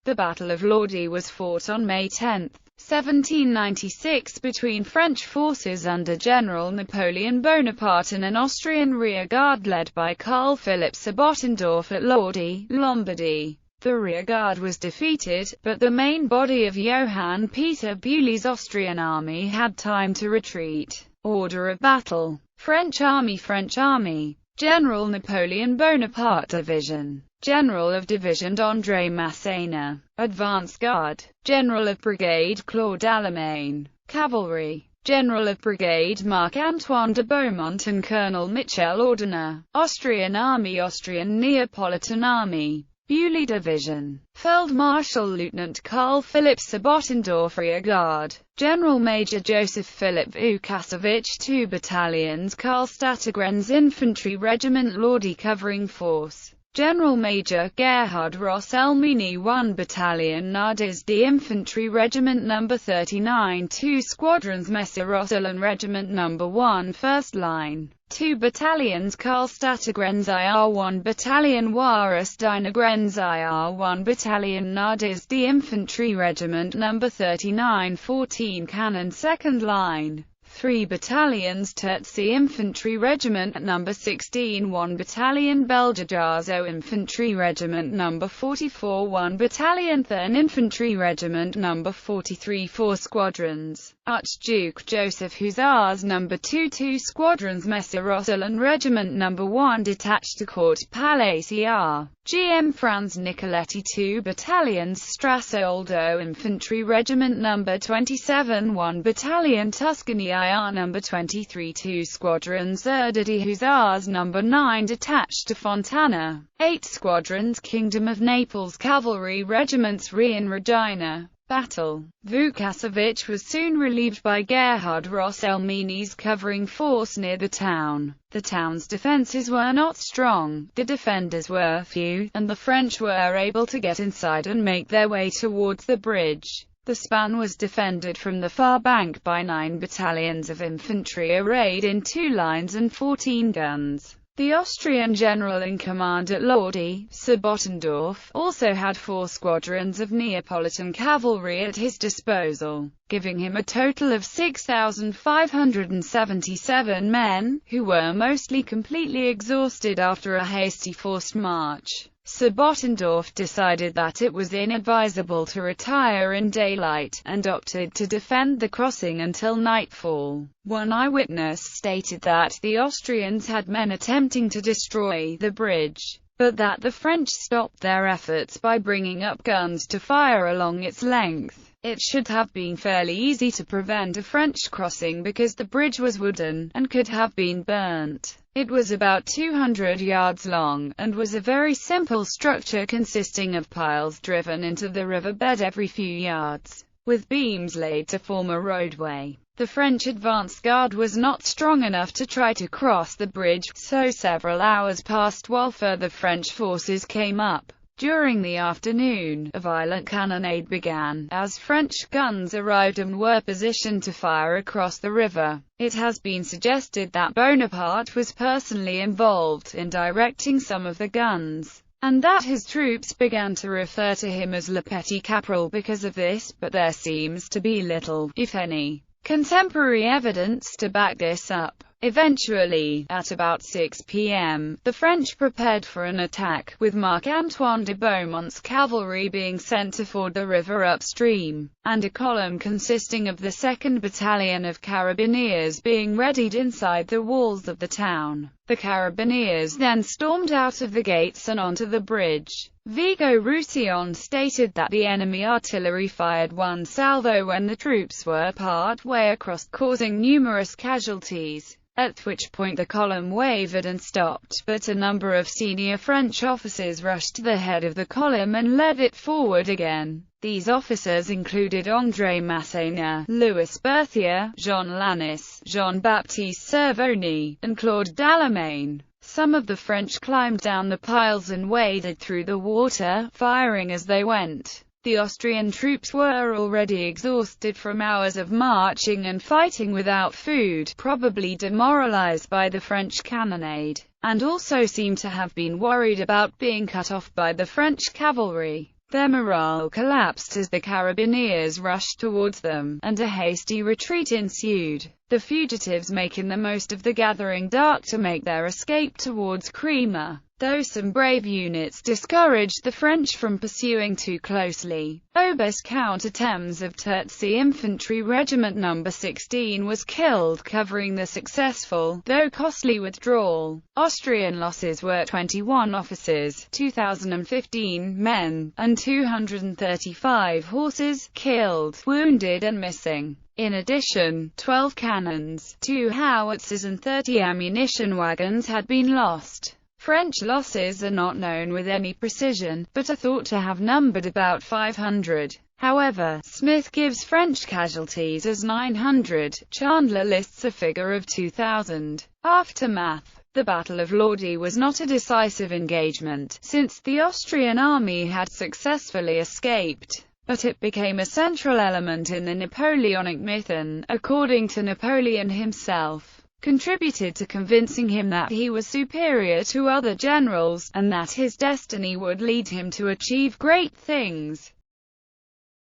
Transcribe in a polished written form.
The Battle of Lodi was fought on May 10, 1796 between French forces under General Napoleon Bonaparte and an Austrian rearguard led by Karl Philipp Sebottendorf at Lodi, Lombardy. The rearguard was defeated, but the main body of Johann Peter Bewley's Austrian army had time to retreat. Order of battle: French Army, General Napoleon Bonaparte Division, General of Division André Masséna, Advance Guard, General of Brigade Claude Allemagne, Cavalry, General of Brigade Marc-Antoine de Beaumont and Colonel Michel Ordener, Austrian Army, Austrian Neapolitan Army, Bewley Division, Feld-Marshal Lieutenant Karl Philipp Sebottendorf Rearguard, General Major Joseph Philip Vukasovic 2 battalions Karlstadtgrenz Infantry Regiment Lodi covering force, General Major Gerhard Ross-Elmini 1 Battalion Nardisdi Infantry Regiment No. 39 2 Squadrons Messer-Rosselin Regiment No. 1 First Line, 2 battalions Karlstadtgrenz IR 1 Battalion Warsteiner-Grenz IR 1 Battalion Nardisdi Infantry Regiment No. 39 14 Cannon Second Line, 3 battalions Terzi Infantry Regiment No. 16 1 Battalion Belgiajazo Infantry Regiment No. 44 1 Battalion Thurn Infantry Regiment No. 43 4 Squadrons Archduke Joseph Hussars No. 2 2 Squadrons Messer-Rosselin Regiment No. 1 detached to Court Palais CR, GM Franz Nicoletti 2 battalions Strassoldo Infantry Regiment No. 27 1 Battalion Tuscany IR No. 23 2 Squadrons Erdadi Hussars No. 9 detached to Fontana, 8 Squadrons Kingdom of Naples Cavalry Regiments Rien Regina. Battle: Vukasovic was soon relieved by Gerhard Ross-Elmini's covering force near the town. The town's defences were not strong, the defenders were few, and the French were able to get inside and make their way towards the bridge. The span was defended from the far bank by 9 battalions of infantry arrayed in 2 lines and 14 guns. The Austrian general in command at Lodi, Sebottendorf, also had 4 squadrons of Neapolitan cavalry at his disposal, giving him a total of 6,577 men, who were mostly completely exhausted after a hasty forced march. Sebottendorf decided that it was inadvisable to retire in daylight, and opted to defend the crossing until nightfall. One eyewitness stated that the Austrians had men attempting to destroy the bridge, but that the French stopped their efforts by bringing up guns to fire along its length. It should have been fairly easy to prevent a French crossing because the bridge was wooden, and could have been burnt. It was about 200 yards long, and was a very simple structure consisting of piles driven into the riverbed every few yards, with beams laid to form a roadway. The French advance guard was not strong enough to try to cross the bridge, so several hours passed while further French forces came up. During the afternoon, a violent cannonade began, as French guns arrived and were positioned to fire across the river. It has been suggested that Bonaparte was personally involved in directing some of the guns, and that his troops began to refer to him as Le Petit Caporal because of this, but there seems to be little, if any, contemporary evidence to back this up. Eventually, at about 6 p.m., the French prepared for an attack, with Marc-Antoine de Beaumont's cavalry being sent to ford the river upstream, and a column consisting of the 2nd Battalion of Carabineers being readied inside the walls of the town. The Carabineers then stormed out of the gates and onto the bridge. Vigo Roussillon stated that the enemy artillery fired one salvo when the troops were part way across, causing numerous casualties, at which point the column wavered and stopped, but a number of senior French officers rushed to the head of the column and led it forward again. These officers included André Masséna, Louis Berthier, Jean Lannes, Jean-Baptiste Cervoni, and Claude Dallemagne. Some of the French climbed down the piles and waded through the water, firing as they went. The Austrian troops were already exhausted from hours of marching and fighting without food, probably demoralized by the French cannonade, and also seemed to have been worried about being cut off by the French cavalry. Their morale collapsed as the Carabiniers rushed towards them, and a hasty retreat ensued, the fugitives making the most of the gathering dark to make their escape towards Crema. Though some brave units discouraged the French from pursuing too closely, Oberst-Count Thames of Tertzy Infantry Regiment No. 16 was killed covering the successful, though costly withdrawal. Austrian losses were 21 officers, 2,015 men, and 235 horses, killed, wounded and missing. In addition, 12 cannons, 2 howitzers and 30 ammunition wagons had been lost. French losses are not known with any precision, but are thought to have numbered about 500. However, Smith gives French casualties as 900, Chandler lists a figure of 2,000. Aftermath. The Battle of Lodi was not a decisive engagement, since the Austrian army had successfully escaped, but it became a central element in the Napoleonic myth and, according to Napoleon himself, contributed to convincing him that he was superior to other generals, and that his destiny would lead him to achieve great things.